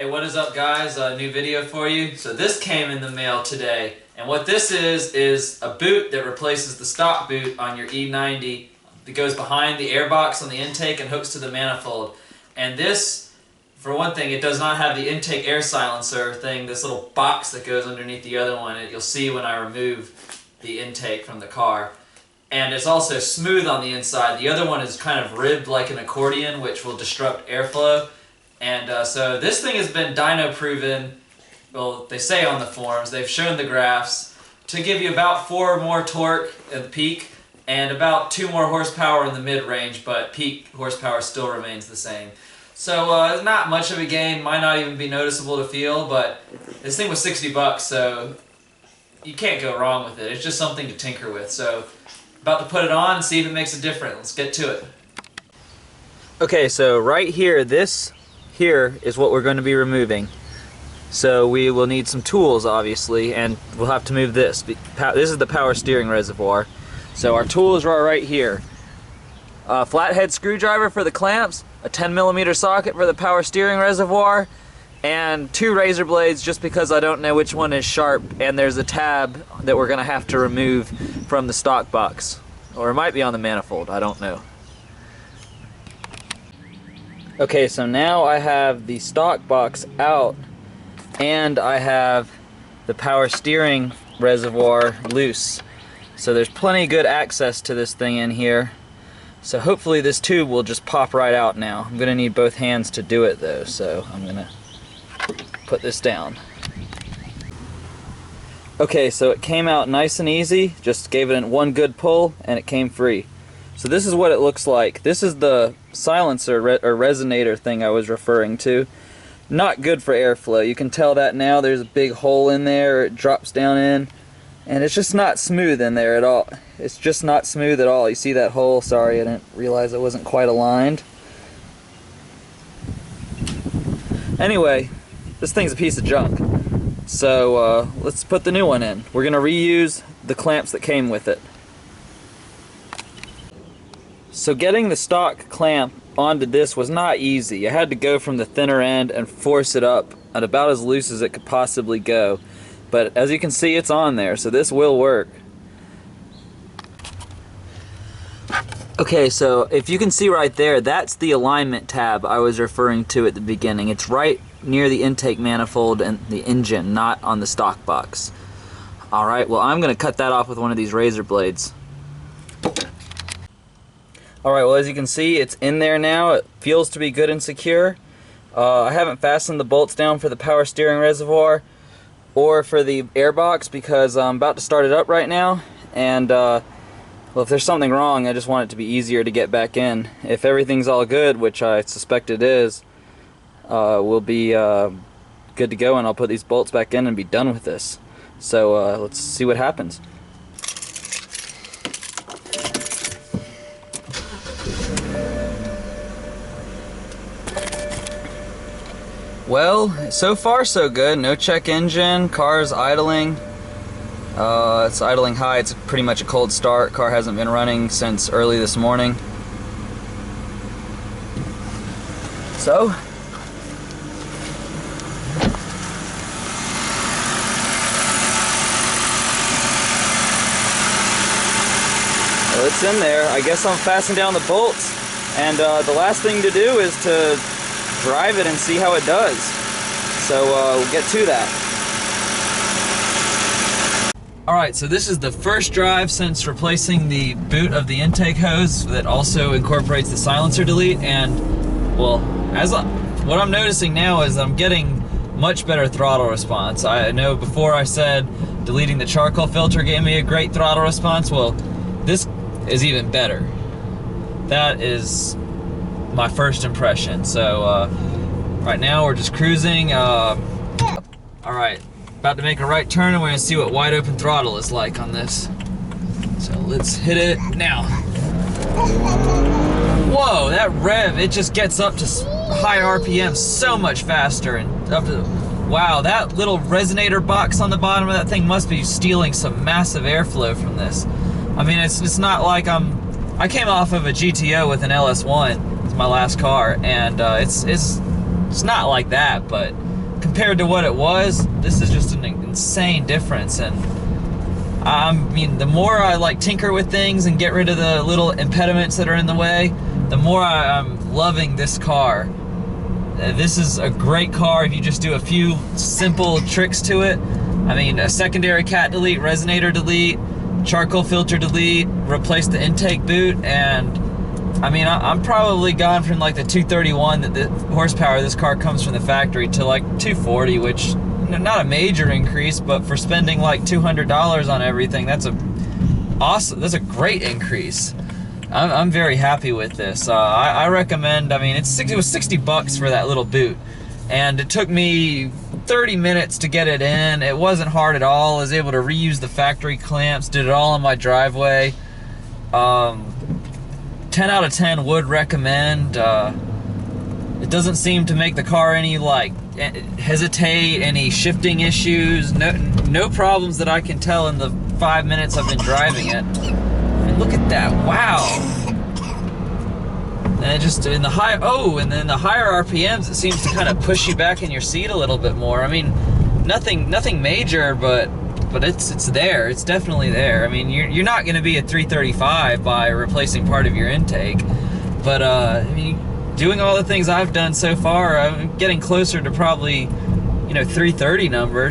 Hey, what is up guys? A new video for you. So this came in the mail today, and what this is a boot that replaces the stock boot on your E90 that goes behind the air box on the intake and hooks to the manifold. And this, for one thing, it does not have the intake air silencer thing, this little box that goes underneath the other one. You'll see when I remove the intake from the car. And it's also smooth on the inside. The other one is kind of ribbed like an accordion, which will disrupt airflow. And so this thing has been dyno proven, well, they say on the forums, they've shown the graphs, to give you about 4 more torque at the peak and about 2 more horsepower in the mid-range, but peak horsepower still remains the same. So it's not much of a gain, might not even be noticeable to feel, but this thing was 60 bucks, so you can't go wrong with it. It's just something to tinker with. So about to put it on and see if it makes a difference. Let's get to it. Okay, so right here, this here is what we're going to be removing. So we will need some tools, obviously, and we'll have to move this. This is the power steering reservoir. So our tools are right here. A flathead screwdriver for the clamps, a 10mm socket for the power steering reservoir, and 2 razor blades just because I don't know which one is sharp, and there's a tab that we're going to have to remove from the stock box. Or it might be on the manifold, I don't know. Okay, so now I have the stock box out and I have the power steering reservoir loose. So there's plenty good access to this thing in here. So hopefully this tube will just pop right out now. I'm going to need both hands to do it though, so I'm going to put this down. Okay, so it came out nice and easy. Just gave it one good pull and it came free. So this is what it looks like. This is the silencer or resonator thing I was referring to. Not good for airflow. You can tell that now. There's a big hole in there. It drops down in. And it's just not smooth in there at all. It's just not smooth at all. You see that hole? Sorry, I didn't realize it wasn't quite aligned. Anyway, this thing's a piece of junk. So let's put the new one in. We're going to reuse the clamps that came with it. So getting the stock clamp onto this was not easy. I had to go from the thinner end and force it up at about as loose as it could possibly go. But as you can see, it's on there, so this will work. Okay, so if you can see right there, that's the alignment tab I was referring to at the beginning. It's right near the intake manifold and the engine, not on the stock box. Alright, well I'm going to cut that off with one of these razor blades. Alright, well as you can see, it's in there now. It feels to be good and secure. I haven't fastened the bolts down for the power steering reservoir or for the airbox because I'm about to start it up right now. And well, if there's something wrong, I just want it to be easier to get back in. If everything's all good, which I suspect it is, we'll be good to go and I'll put these bolts back in and be done with this. So let's see what happens. Well, so far so good. No check engine, car's idling. It's idling high, it's pretty much a cold start. Car hasn't been running since early this morning. So, well, it's in there. I guess I'm fastening down the bolts, and the last thing to do is to drive it and see how it does. So we'll get to that. Alright, so this is the first drive since replacing the boot of the intake hose that also incorporates the silencer delete, and well, what I'm noticing now is I'm getting much better throttle response. I know before I said deleting the charcoal filter gave me a great throttle response. Well, this is even better. That is my first impression. So right now we're just cruising. Alright, about to make a right turn and we're going to see what wide open throttle is like on this. So let's hit it now. Whoa, that rev, it just gets up to high RPM so much faster, and up to, wow, that little resonator box on the bottom of that thing must be stealing some massive airflow from this. I mean, it's not like I came off of a GTO with an LS1, it's my last car, and it's not like that, but compared to what it was, this is just an insane difference. And I mean, the more I like tinker with things and get rid of the little impediments that are in the way, the more I'm loving this car. This is a great car if you just do a few simple tricks to it. I mean, a secondary cat delete, resonator delete, charcoal filter delete, replace the intake boot, and I mean, I'm probably gone from like the 231 that the horsepower this car comes from the factory to like 240, which not a major increase, but for spending like $200 on everything, that's a great increase. I'm very happy with this. I recommend. I mean, it was 60 bucks for that little boot, and it took me 30 minutes to get it in. It wasn't hard at all. I was able to reuse the factory clamps, did it all on my driveway. 10 out of 10 would recommend. It doesn't seem to make the car any like hesitate, any shifting issues, no problems that I can tell in the 5 minutes I've been driving it. And look at that, wow. And just in the and then the higher RPMs, it seems to kind of push you back in your seat a little bit more. I mean, nothing major, but it's there. It's definitely there. I mean, you're not going to be at 335 by replacing part of your intake, but I mean, doing all the things I've done so far, I'm getting closer to probably, 330 numbers.